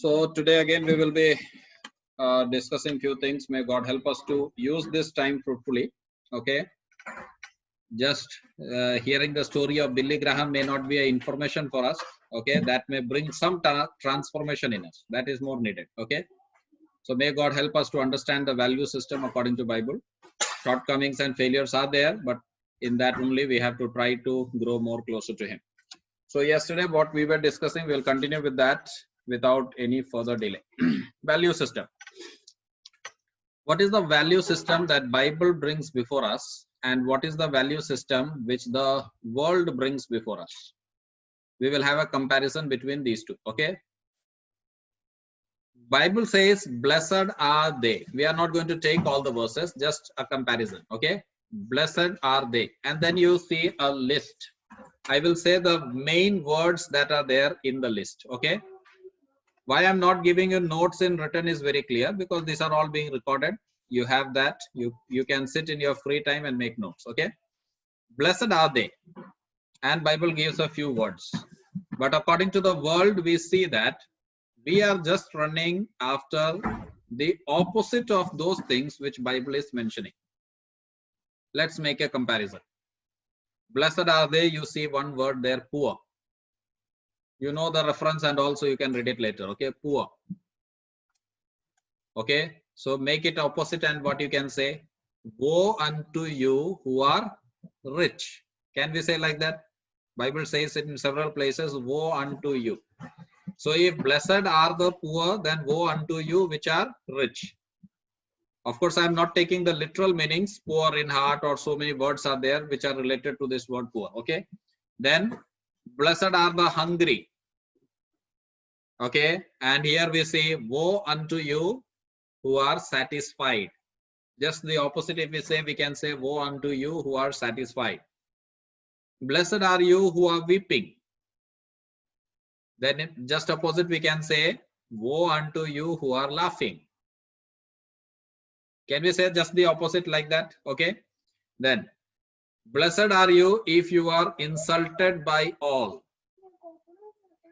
So today again we will be discussing few things. May God help us to use this time fruitfully. Okay, just hearing the story of Billy Graham may not be a information for us. Okay, that may bring some transformation in us. That is more needed. Okay, so may God help us to understand the value system according to Bible. Shortcomings and failures are there, but in that only we have to try to grow more closer to Him. So yesterday what we were discussing, we'll continue with that without any further delay. Value system. What is the value system that Bible brings before us, and what is the value system which the world brings before us? We will have a comparison between these two. Okay. Bible says, blessed are they. We are not going to take all the verses, just a comparison. Okay. Blessed are they. And then you see a list. I will say the main words that are there in the list. Okay. Why I'm not giving you notes in written is very clear, because these are all being recorded. You have that. You can sit in your free time and make notes. Okay. Blessed are they. And Bible gives a few words. But according to the world, we see that we are just running after the opposite of those things which Bible is mentioning. Let's make a comparison. Blessed are they. You see one word there, poor. You know the reference, and also you can read it later. Okay, poor. Okay, so make it opposite, and what you can say? Woe unto you who are rich. Can we say like that? Bible says it in several places, woe unto you. So if blessed are the poor, then woe unto you which are rich. Of course, I am not taking the literal meanings, poor in heart, or so many words are there which are related to this word poor. Okay, then blessed are the hungry. Okay, and here we say, woe unto you who are satisfied. Just the opposite, if we say, we can say, woe unto you who are satisfied. Blessed are you who are weeping. Then just opposite, we can say, woe unto you who are laughing. Can we say just the opposite like that? Okay. Then, blessed are you if you are insulted by all.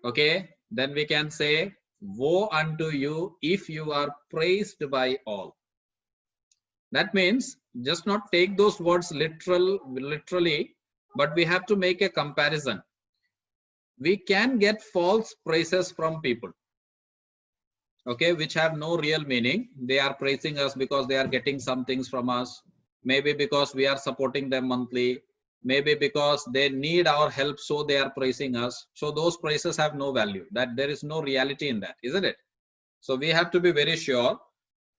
Okay. Then we can say, woe unto you if you are praised by all. That means just not take those words literally, but we have to make a comparison. We can get false praises from people, okay, which have no real meaning. They are praising us because they are getting some things from us, maybe because we are supporting them monthly, maybe because they need our help, so they are praising us. So those praises have no value. That there is no reality in that, isn't it? So we have to be very sure.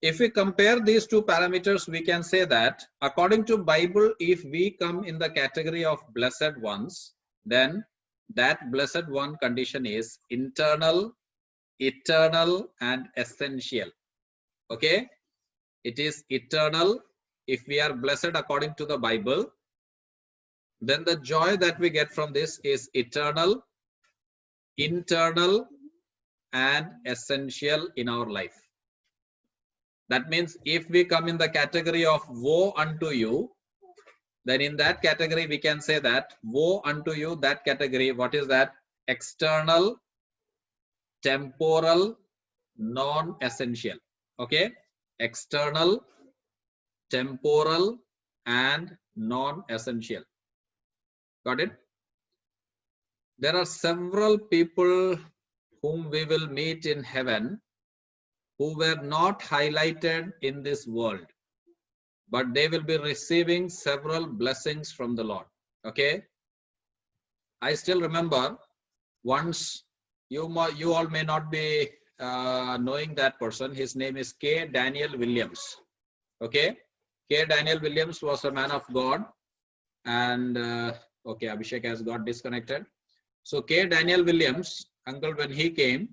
If we compare these two parameters, we can say that according to Bible, if we come in the category of blessed ones, then that blessed one condition is internal, eternal, and essential. Okay, it is eternal. If we are blessed according to the Bible, then the joy that we get from this is eternal, internal, and essential in our life. That means if we come in the category of woe unto you, then in that category we can say that woe unto you, that category, what is that? External, temporal, non-essential. Okay, external, temporal, and non-essential. Got it? There are several people whom we will meet in heaven who were not highlighted in this world, but they will be receiving several blessings from the Lord. Okay, I still remember once, you all may not be knowing that person. His name is K. Daniel Williams. Okay, K. Daniel Williams was a man of God, and okay, Abhishek has got disconnected. So K. Daniel Williams, uncle, when he came,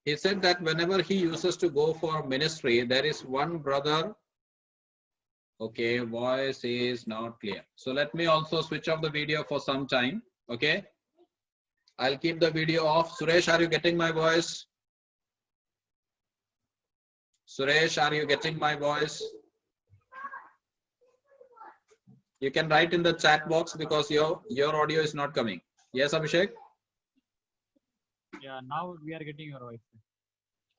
he said that whenever he uses to go for ministry, there is one brother. Okay, voice is not clear. So let me also switch off the video for some time. Okay, I'll keep the video off. Suresh, are you getting my voice? Suresh, are you getting my voice? You can write in the chat box because your audio is not coming. Yes, Abhishek? Yeah, now we are getting your voice.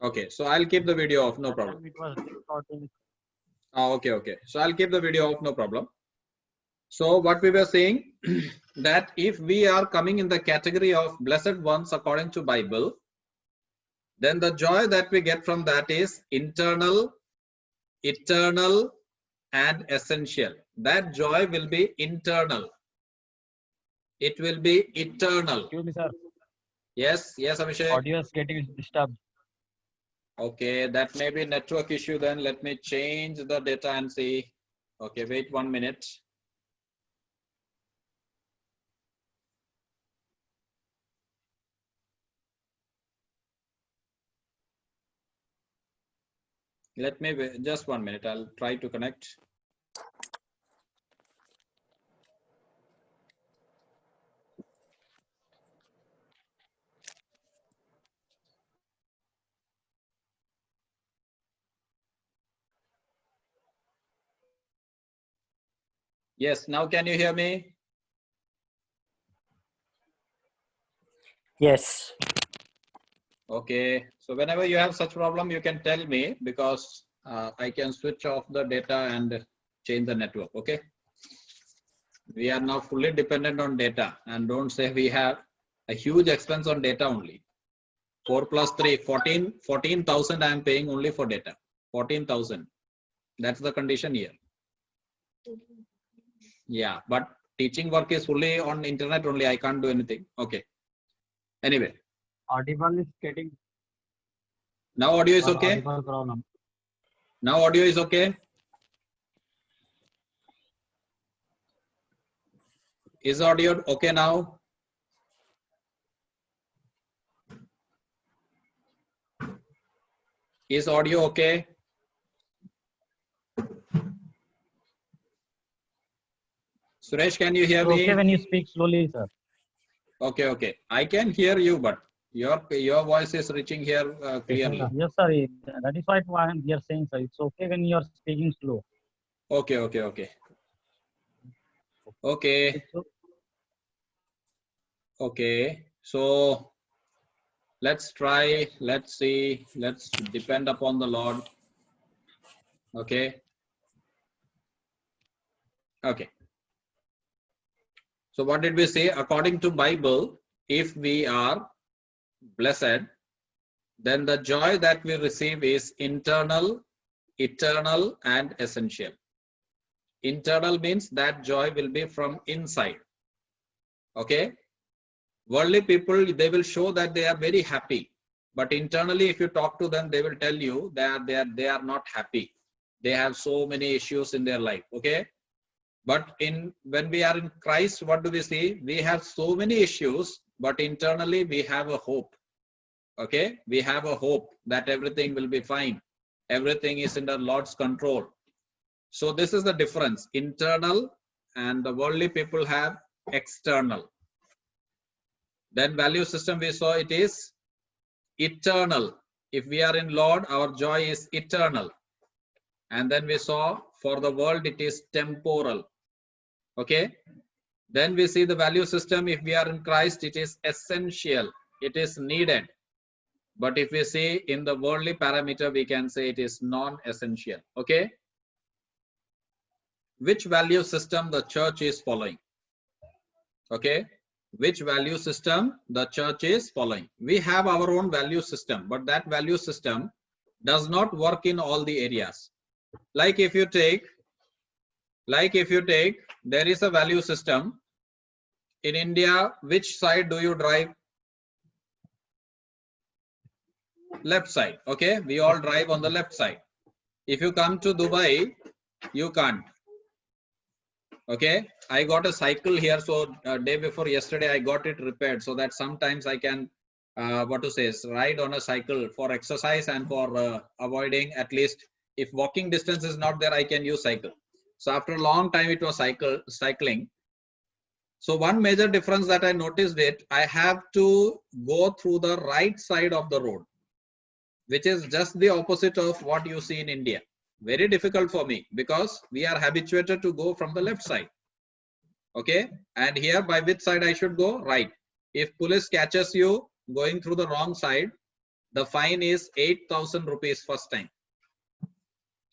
Okay, so I'll keep the video off, no problem. It was recording. Okay. So I'll keep the video off, no problem. So what we were saying that if we are coming in the category of blessed ones according to Bible, then the joy that we get from that is internal, eternal, and essential. That joy will be internal. It will be eternal. Excuse me, sir. Yes, Abhishek. Audio is getting disturbed. Okay, that may be network issue then. Let me change the data and see. Okay, wait 1 minute. Let me wait just 1 minute. I'll try to connect. Yes, now can you hear me? Yes. Okay, so whenever you have such problem, you can tell me because I can switch off the data and change the network. Okay, we are now fully dependent on data, and don't say we have a huge expense on data only. 4 plus 3, 14,000 I am paying only for data. 14,000. That's the condition here. Yeah, but teaching work is fully on internet only. I can't do anything. Okay. Anyway. Audible is getting. Now audio is okay. Audible problem. Now audio is okay. Is audio okay now? Is audio okay? Suresh, can you hear me? Okay when you speak slowly, sir. Okay. I can hear you, but your voice is reaching here clearly. Yes, sir. That is why we are saying, sir. It's okay when you are speaking slow. Okay. Okay. So let's try. Let's see. Let's depend upon the Lord. Okay. So what did we say? According to Bible, if we are blessed, then the joy that we receive is internal, eternal, and essential. Internal means that joy will be from inside. Okay. Worldly people, they will show that they are very happy, but internally, if you talk to them, they will tell you that they are not happy. They have so many issues in their life. Okay. But when we are in Christ, what do we see? We have so many issues, but internally we have a hope. Okay, we have a hope that everything will be fine. Everything is under Lord's control. So this is the difference. Internal, and the worldly people have external. Then value system we saw, it is eternal. If we are in Lord, our joy is eternal. And then we saw for the world it is temporal. Okay. Then we see the value system. If we are in Christ, it is essential. It is needed. But if we see in the worldly parameter, we can say it is non-essential. Okay. Which value system the church is following? Okay. Which value system the church is following? We have our own value system, but that value system does not work in all the areas. Like if you take, there is a value system in India. Which side do you drive? Left side. Okay, we all drive on the left side. If you come to Dubai, you can't. Okay, I got a cycle here, so day before yesterday I got it repaired, so that sometimes I can ride on a cycle for exercise and for avoiding, at least if walking distance is not there, I can use cycle. So after a long time it was cycling. So one major difference that I noticed I have to go through the right side of the road, which is just the opposite of what you see in India. Very difficult for me because we are habituated to go from the left side. Okay, and here by which side I should go? Right. If police catches you going through the wrong side, the fine is 8,000 rupees first time.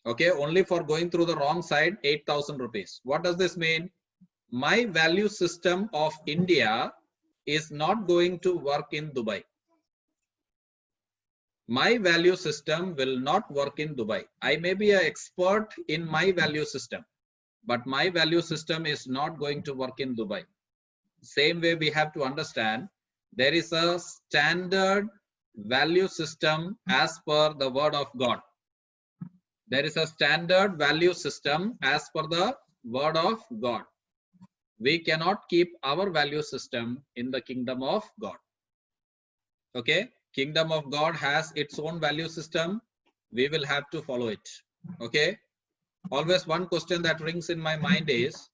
Okay, only for going through the wrong side, 8,000 rupees. What does this mean? My value system of India is not going to work in Dubai. My value system will not work in Dubai. I may be an expert in my value system, but my value system is not going to work in Dubai. Same way we have to understand there is a standard value system as per the word of God. There is a standard value system as per the word of God. We cannot keep our value system in the kingdom of God. Okay, kingdom of God has its own value system. We will have to follow it. Okay, always one question that rings in my mind is,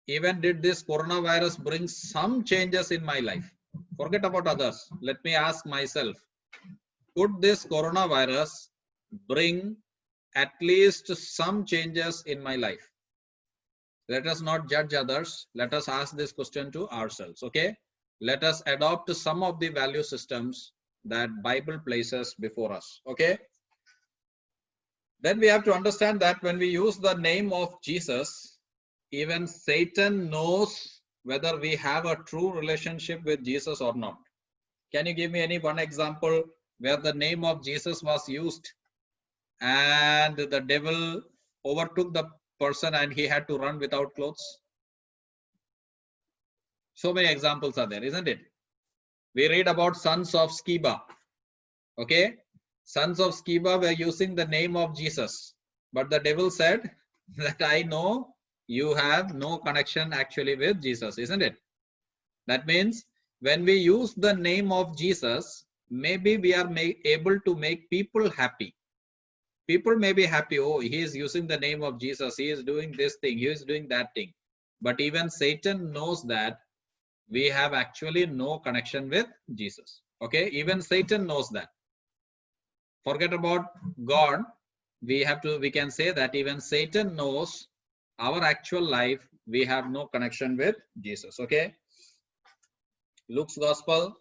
even did this coronavirus bring some changes in my life? Forget about others. Let me ask myself, could this coronavirus bring at least some changes in my life? Let us not judge others. Let us ask this question to ourselves. Okay, let us adopt some of the value systems that Bible places before us. Okay, then we have to understand that when we use the name of Jesus, even Satan knows whether we have a true relationship with Jesus or not. Can you give me any one example where the name of Jesus was used and the devil overtook the person and he had to run without clothes? So many examples are there, isn't it? We read about sons of Sceva. Okay, sons of Sceva were using the name of Jesus, but the devil said that I know you have no connection actually with Jesus, isn't it? That means when we use the name of Jesus, maybe we are able to make people happy. People may be happy, oh, he is using the name of Jesus, he is doing this thing, he is doing that thing. But even Satan knows that we have actually no connection with Jesus. Okay, even Satan knows that. Forget about God. We can say that even Satan knows our actual life, we have no connection with Jesus. Okay, Luke's Gospel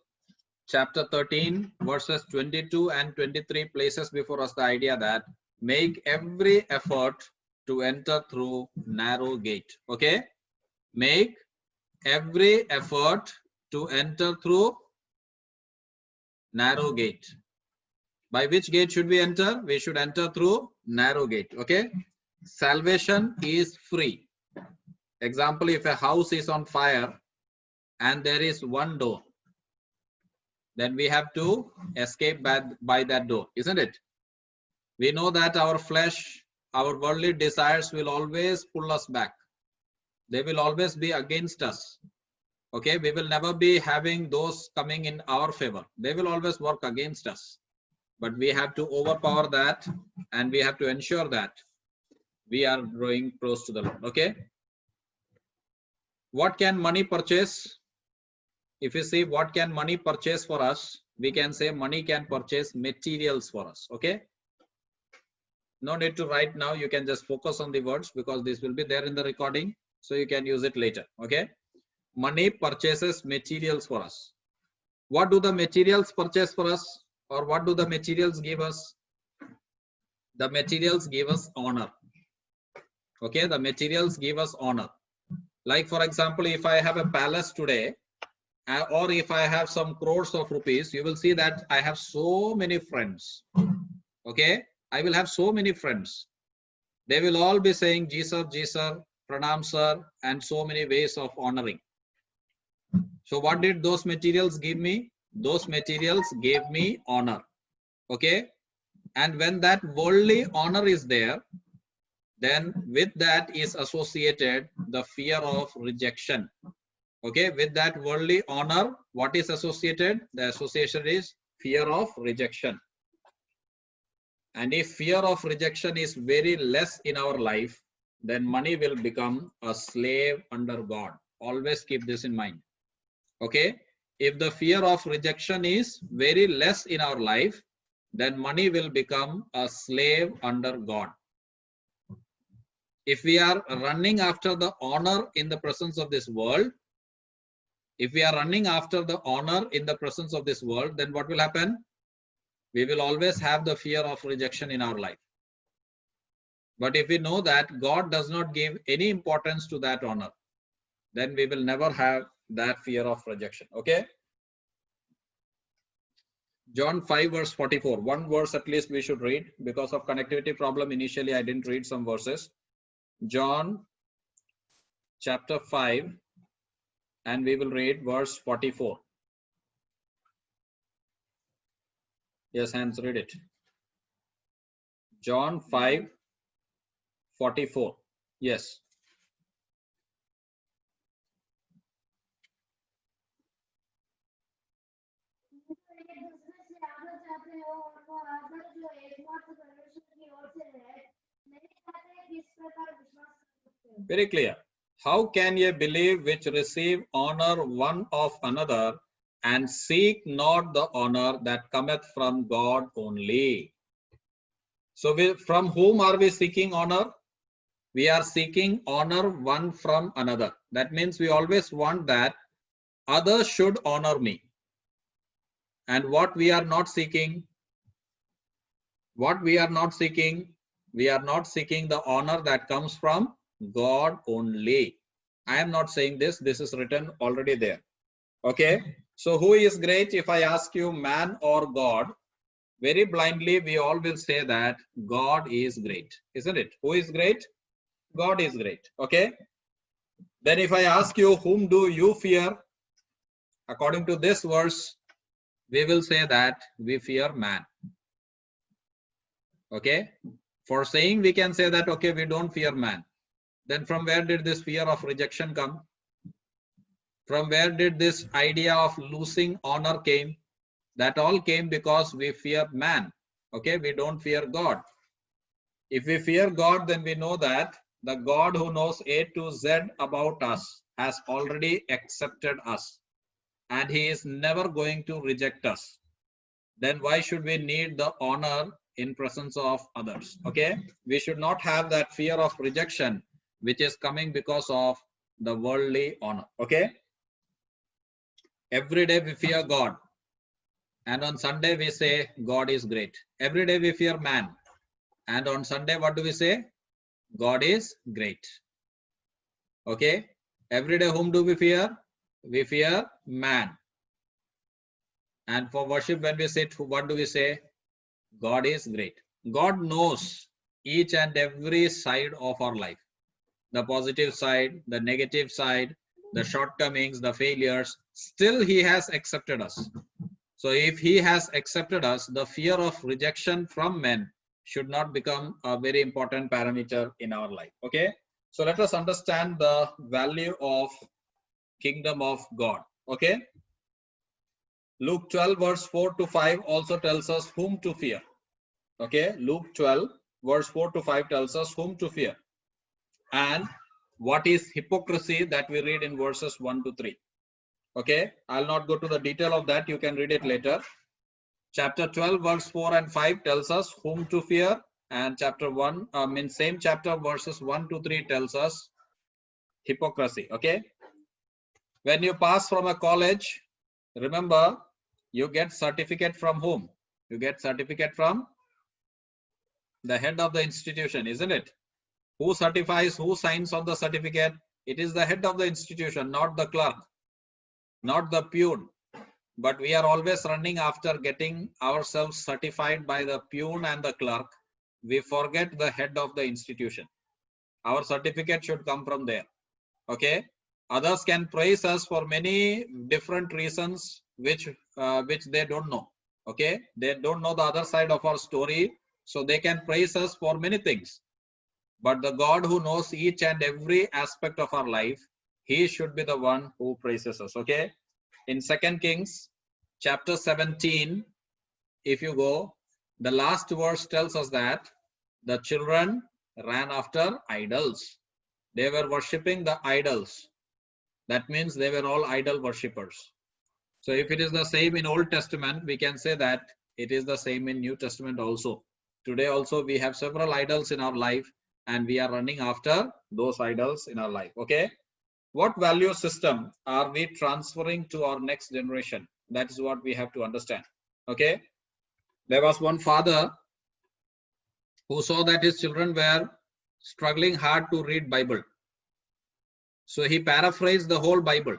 chapter 13 verses 22 and 23 places before us the idea that make every effort to enter through narrow gate. Okay, make every effort to enter through narrow gate. By which gate should we enter? We should enter through narrow gate. Okay, salvation is free. Example, if a house is on fire and there is one door, then we have to escape by that door, isn't it? We know that our flesh, our worldly desires will always pull us back. They will always be against us. Okay, we will never be having those coming in our favor. They will always work against us. But we have to overpower that and we have to ensure that we are drawing close to the Lord. Okay, what can money purchase? If you see what can money purchase for us, we can say money can purchase materials for us. Okay, no need to write now, you can just focus on the words because this will be there in the recording, so you can use it later. Okay, money purchases materials for us. What do the materials purchase for us, or what do the materials give us? The materials give us honor. Okay, the materials give us honor. Like for example, if I have a palace today, or if I have some crores of rupees, you will see that I have so many friends. Okay, I will have so many friends. They will all be saying Jesus, Jesus, Pranam sir, and so many ways of honoring. So what did those materials give me? Those materials gave me honor. Okay, and when that worldly honor is there, then with that is associated the fear of rejection. Okay, with that worldly honor, what is associated? The association is fear of rejection. And if fear of rejection is very less in our life, then money will become a slave under God. Always keep this in mind. Okay, if the fear of rejection is very less in our life, then money will become a slave under God. If we are running after the honor in the presence of this world, if we are running after the honor in the presence of this world, then what will happen? we will always have the fear of rejection in our life. But if we know that God does not give any importance to that honor, then we will never have that fear of rejection. Okay. John 5 verse 44. One verse at least we should read. Because of connectivity problem, initially I didn't read some verses. John chapter 5, and we will read verse 44. Yes, hands, read it. John 5, 44. Yes. Very clear. How can ye believe which receive honor one of another, and seek not the honor that cometh from God only? So from whom are we seeking honor? We are seeking honor one from another. That means we always want that others should honor me. And what we are not seeking? What we are not seeking? We are not seeking the honor that comes from God only. I am not saying this. This is written already there. Okay. So who is great? If I ask you man or God, very blindly we all will say that God is great. Isn't it? Who is great? God is great. Okay. Then if I ask you, whom do you fear? According to this verse, we will say that we fear man. Okay. For saying we can say that, okay, we don't fear man. Then from where did this fear of rejection come? From where did this idea of losing honor came? That all came because we fear man. Okay, we don't fear God. If we fear God, then we know that the God who knows A to Z about us has already accepted us, and he is never going to reject us. Then why should we need the honor in presence of others? Okay, we should not have that fear of rejection which is coming because of the worldly honor. Okay, every day we fear God, and on Sunday we say God is great. Every day we fear man, and on Sunday what do we say? God is great. Okay, every day whom do we fear? We fear man. And for worship, when we sit, what do we say? God is great. God knows each and every side of our life. The positive side, the negative side, the shortcomings, the failures. Still he has accepted us. So if he has accepted us, the fear of rejection from men should not become a very important parameter in our life. Okay. So let us understand the value of kingdom of God. Okay. Luke 12 verse 4 to 5 also tells us whom to fear. Okay. Luke 12 verse 4 to 5 tells us whom to fear. And what is hypocrisy, that we read in verses 1 to 3. Okay. I'll not go to the detail of that. You can read it later. Chapter 12 verse 4 and 5 tells us whom to fear, and chapter 1 same chapter verses 1 to 3 tells us hypocrisy. Okay, when you pass from a college, remember you get certificate from whom? You get certificate from the head of the institution, isn't it? Who certifies, who signs on the certificate? It is the head of the institution, not the clerk, not the peon. But we are always running after getting ourselves certified by the peon and the clerk. We forget the head of the institution. Our certificate should come from there. Okay. Others can praise us for many different reasons which they don't know. Okay. They don't know the other side of our story. So they can praise us for many things. But the God who knows each and every aspect of our life, he should be the one who praises us. Okay. In 2 Kings chapter 17, if you go, the last verse tells us that the children ran after idols. They were worshipping the idols. That means they were all idol worshippers. So if it is the same in Old Testament, we can say that it is the same in New Testament also. Today also we have several idols in our life, and we are running after those idols in our life. Okay. What value system are we transferring to our next generation? That is what we have to understand. Okay. There was one father who saw that his children were struggling hard to read Bible. So he paraphrased the whole Bible.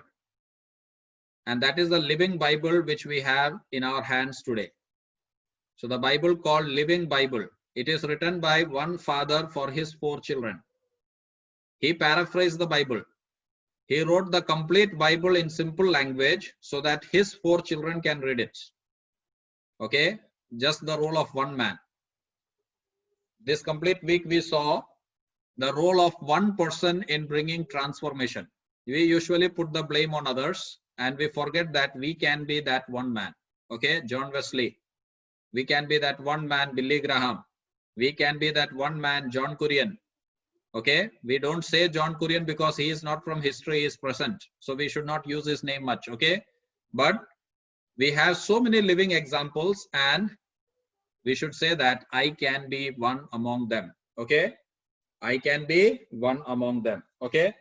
And that is the living Bible which we have in our hands today. So the Bible called Living Bible. It is written by one father for his 4 children. He paraphrased the Bible. He wrote the complete Bible in simple language so that his 4 children can read it. Okay, just the role of one man. This complete week we saw the role of one person in bringing transformation. We usually put the blame on others and we forget that we can be that one man. Okay, John Wesley. We can be that one man, Billy Graham. We can be that one man, John Kurian. Okay, we don't say John Kurian because he is not from history, he is present. So we should not use his name much. Okay, but we have so many living examples and we should say that I can be one among them. Okay, I can be one among them. Okay,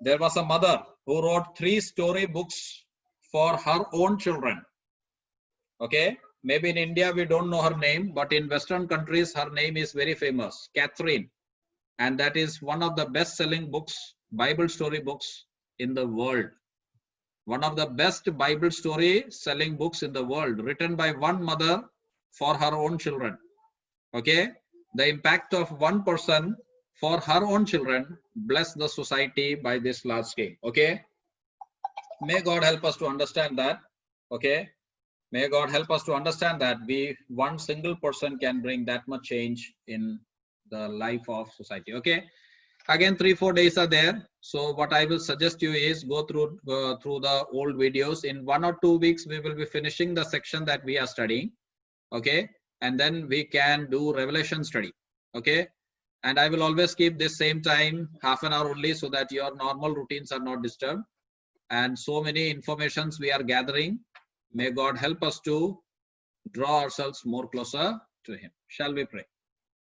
there was a mother who wrote 3 story books for her own children. Okay, maybe in India we don't know her name, but in Western countries her name is very famous, Catherine. And that is one of the best selling books, Bible story books in the world. One of the best Bible story selling books in the world, written by one mother for her own children. Okay, the impact of one person for her own children bless the society by this large scale. Okay, may God help us to understand that. Okay, may God help us to understand that one single person can bring that much change in the life of society. Okay, again 3-4 days are there. So what I will suggest you is go through the old videos. In 1 or 2 weeks we will be finishing the section that we are studying. Okay, and then we can do Revelation study. Okay, and I will always keep this same time, half an hour only, so that your normal routines are not disturbed. And so many informations we are gathering. May God help us to draw ourselves more closer to Him. Shall we pray?